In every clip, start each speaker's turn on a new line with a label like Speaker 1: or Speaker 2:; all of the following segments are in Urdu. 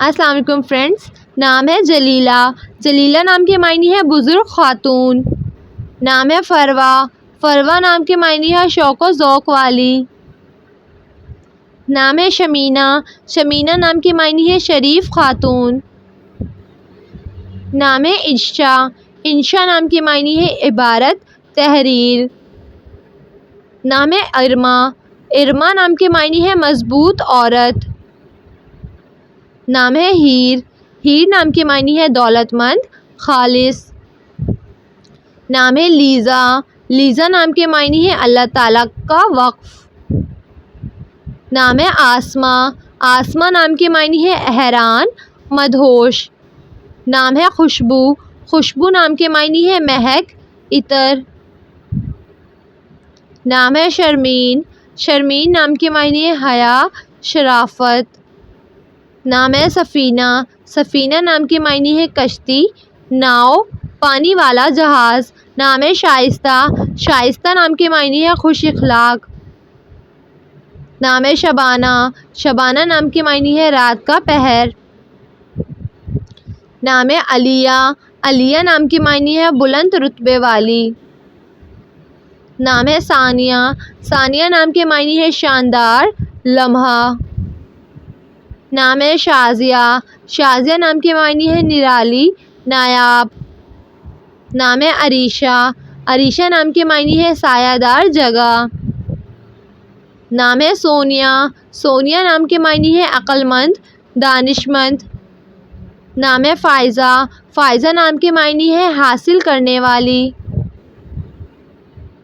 Speaker 1: السلام علیکم فرینڈس، نام ہے جلیلہ۔ جلیلہ نام کے معنی ہے بزرگ خاتون۔ نام ہے فروہ۔ فروہ نام کے معنی ہے شوق و ذوق والی۔ نام ہے شمینہ۔ شمینہ نام کے معنی ہے شریف خاتون۔ نام ہے انشا۔ انشا نام کے معنی ہے عبارت، تحریر۔ نام ہے ارما۔ ارما نام کے معنی ہے مضبوط عورت۔ نام ہے ہیر۔ ہیر نام کے معنی ہے دولت مند، خالص۔ نام ہے لیزا۔ لیزا نام کے معنی ہے اللہ تعالیٰ کا وقف۔ نام ہے آسمہ۔ آسمہ نام کے معنی ہے حیران، مدہوش۔ نام ہے خوشبو۔ خوشبو نام کے معنی ہے مہک، عطر۔ نام ہے شرمین۔ شرمین نام کے معنی ہے حیا، شرافت۔ نام ہے سفینہ۔ سفینہ نام کے معنی ہے کشتی، ناؤ، پانی والا جہاز۔ نام ہے شائستہ۔ شائستہ نام کے معنی ہے خوش اخلاق۔ نام ہے شبانہ۔ شبانہ نام کے معنی ہے رات کا پہر۔ نام ہے علیہ۔ علیہ نام کے معنی ہے بلند رتبے والی۔ نام ہے ثانیہ۔ ثانیہ نام کے معنی ہے شاندار، لمحہ۔ نام ہے شازیہ۔ شازیہ نام کے معنی ہے نرالی، نایاب۔ نام ہے عریشہ۔ عریشہ نام کے معنی ہے سایہ دار جگہ۔ نام ہے سونیا۔ سونیا نام کے معنی ہے عقل مند، دانش مند۔ نام ہے فائزہ۔ فائزہ نام کے معنی ہے حاصل کرنے والی۔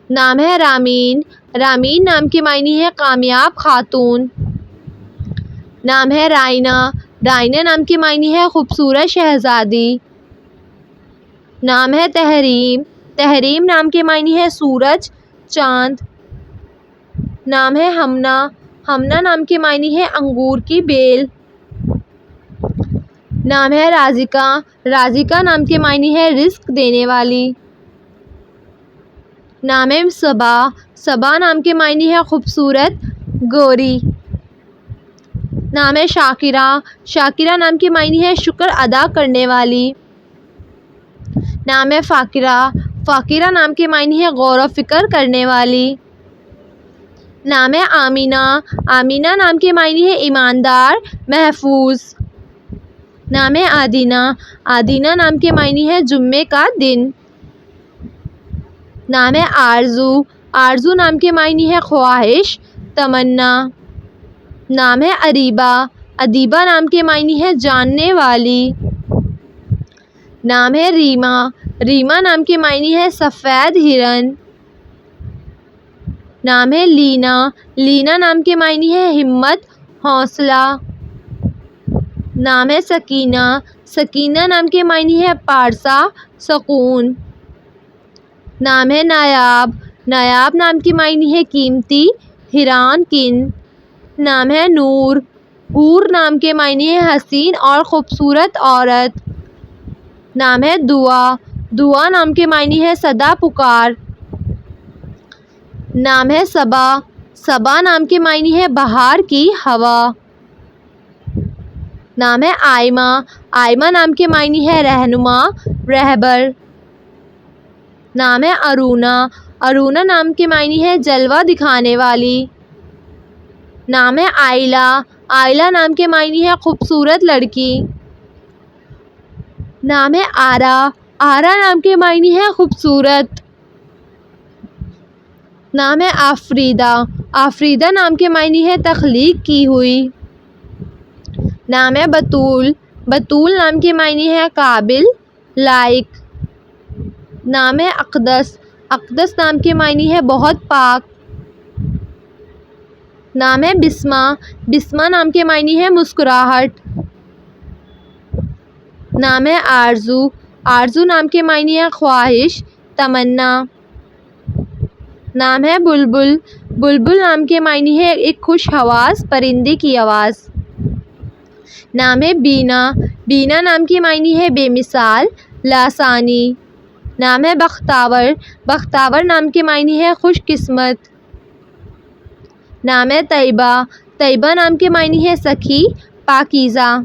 Speaker 1: نام ہے رامین۔ رامین نام کے معنی ہے کامیاب خاتون۔ نام ہے رائنہ۔ رائنہ نام کے معنی ہے خوبصورت شہزادی۔ نام ہے تحریم۔ تحریم نام کے معنی ہے سورج، چاند۔ نام ہے ہمنہ۔ ہمنہ نام کے معنی ہے انگور کی بیل۔ نام ہے رازقہ۔ رازقہ نام کے معنی ہے رزق دینے والی۔ نام ہے صبا۔ صبا نام کے معنی ہے خوبصورت، گوری۔ نام ہے شاکرہ۔ شاکرہ نام کے معنی ہے شکر ادا کرنے والی۔ نام ہے فاقرہ۔ فاقرہ نام کے معنی ہے غور و فکر کرنے والی۔ نام ہے آمینہ۔ آمینہ نام کے معنی ہے ایماندار، محفوظ۔ نام ہے آدینہ۔ آدینہ نام کے معنی ہے جمعے کا دن۔ نام ہے آرزو۔ آرزو نام کے معنی ہے خواہش، تمنا۔ نام ہے اریبہ۔ ادیبہ نام کے معنی ہے جاننے والی۔ نام ہے ریما۔ ریما نام کے معنی ہے سفید ہرن۔ نام ہے لینا۔ لینا نام کے معنی ہے ہمت، حوصلہ۔ نام ہے سکینہ۔ سکینہ نام کے معنی ہے پارسا، سکون۔ نام ہے نایاب۔ نایاب نام کے معنی ہے قیمتی، حیران کن۔ نام ہے نور۔ حور نام کے معنی ہے حسین اور خوبصورت عورت۔ نام ہے دعا۔ دعا نام کے معنی ہے صدا پکار۔ نام ہے صبا۔ صبا نام کے معنی ہے بہار کی ہوا۔ نام ہے آئمہ۔ آئمہ نام کے معنی ہے رہنما، رہبر۔ نام ہے ارونا۔ ارونا نام کے معنی ہے جلوہ دکھانے والی۔ نام ہے عائلہ۔ عائلہ نام کے معنی ہے خوبصورت لڑکی۔ نام ہے آرا۔ آرا نام کے معنی ہے خوبصورت۔ نام ہے آفریدہ۔ آفریدہ نام کے معنی ہے تخلیق کی ہوئی۔ نام ہے بطول۔ بطول نام کے معنی ہے قابل، لائق۔ نام ہے اقدس۔ اقدس نام کے معنی ہے بہت پاک۔ نام ہے بسمہ۔ بسمہ نام کے معنی ہے مسکراہٹ۔ نام ہے آرزو۔ آرزو نام کے معنی ہے خواہش، تمنا۔ نام ہے بلبل۔ بلبل نام کے معنی ہے ایک خوش حواس پرندے کی آواز۔ نام ہے بینا۔ بینا نام کے معنی ہے بے مثال، لاسانی۔ نام ہے بختاور۔ بختاور نام کے معنی ہے خوش قسمت۔ نام ہے طیبہ۔ طیبہ نام کے معنی ہے سخی، پاکیزہ۔